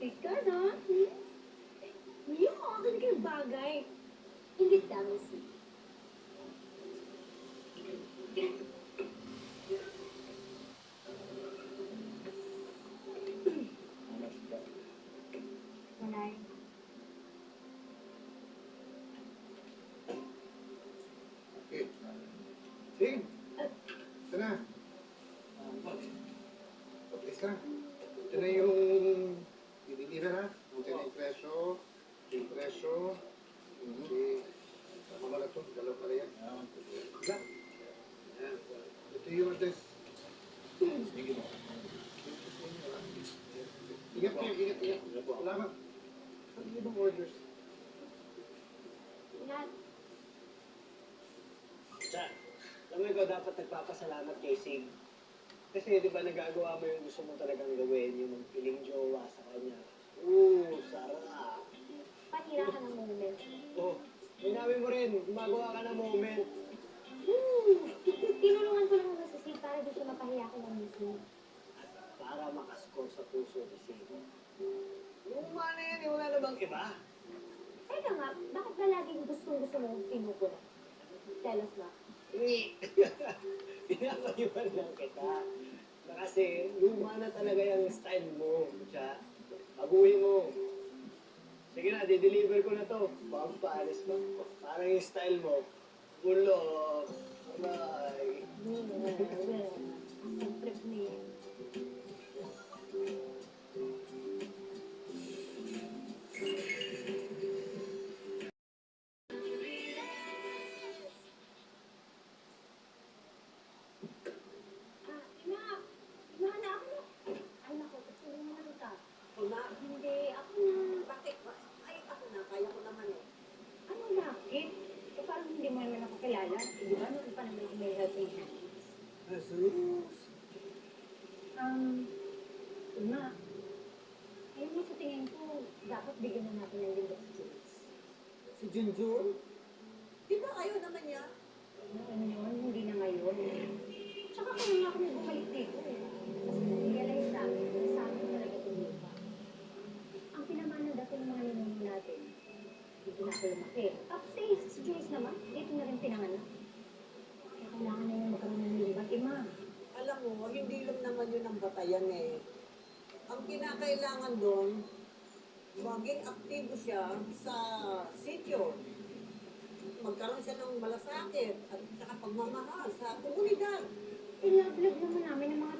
Sweet ka, no? Yung akin kayo bagay. Ingit lang, sweet. Malay. Okay. Sige. Ito na. Pag-isa. Ito na yung dinidira na. Ito na yung preso. Yung preso. Okay. Tama ba na ito? Dalaw pala yan. Diba? Ayan. Ito yung address. Sige mo. Ingat kayo, ingat. Salamat. Ano yung bang orders? Ingat. Siya, alam mo ikaw dapat nagpapasalamat kay Sig. Kasi di ba nagagawa mo yung gusto mo talagang gawin, yung piling jowa sa kanya. Sarap. Panira ka ng moment. Oh, inamin mo rin, gumagawa ka ng moment. Tinulungan ko lang naman si Sig para di siya mapahiya ko ng mismo. At para makaskor sa puso ni Sig. Luma na yan, wala na bang iba? Teka nga, bakit ba laging gustong-gusto mong pinuko? Tell us na. Pinapayuan lang kita. Na kasi luma na talaga yung style mo. Siya, baguhin mo. Sige na, di-deliver ko na to. Baka paalis mo. Parang yung style mo. Bulok. Bye. Ang trip niya. Mahana ako na. Ay, naku, tutulungan ka. Hindi, ako na. Bakit ba? Ay, ako na. Kaya ko naman eh. Ano bakit? Eh, parang hindi mo naman ako kilala. Eh, di ba, noon pa naman ako may helping hand. Jesus. Una, ayun nga sa tingin ko, dapat bigyan na natin ng linggo si Jules. Si Junjun? Di ba kayo naman niya? Ano yun, hindi na ngayon. Tsaka kaya nga kami bumalik dito eh. Kasi na-realize namin na sa amin talaga tumira. Ang pinamana dati ng mga ninuno natin, dito na ako lumaki. Tapos eh, si Jules naman, dito na rin pinanganak. Kaya kailangan na yung magkaroon ng linggo. Ma, Alam mo, hindi lang naman yun ang batayan eh. Ang kinakailangan doon, maging aktibo siya sa sityo. Magkaroon siya ng malasakit at saka pagmamahal sa komunidad. ilablag naman namin ang mga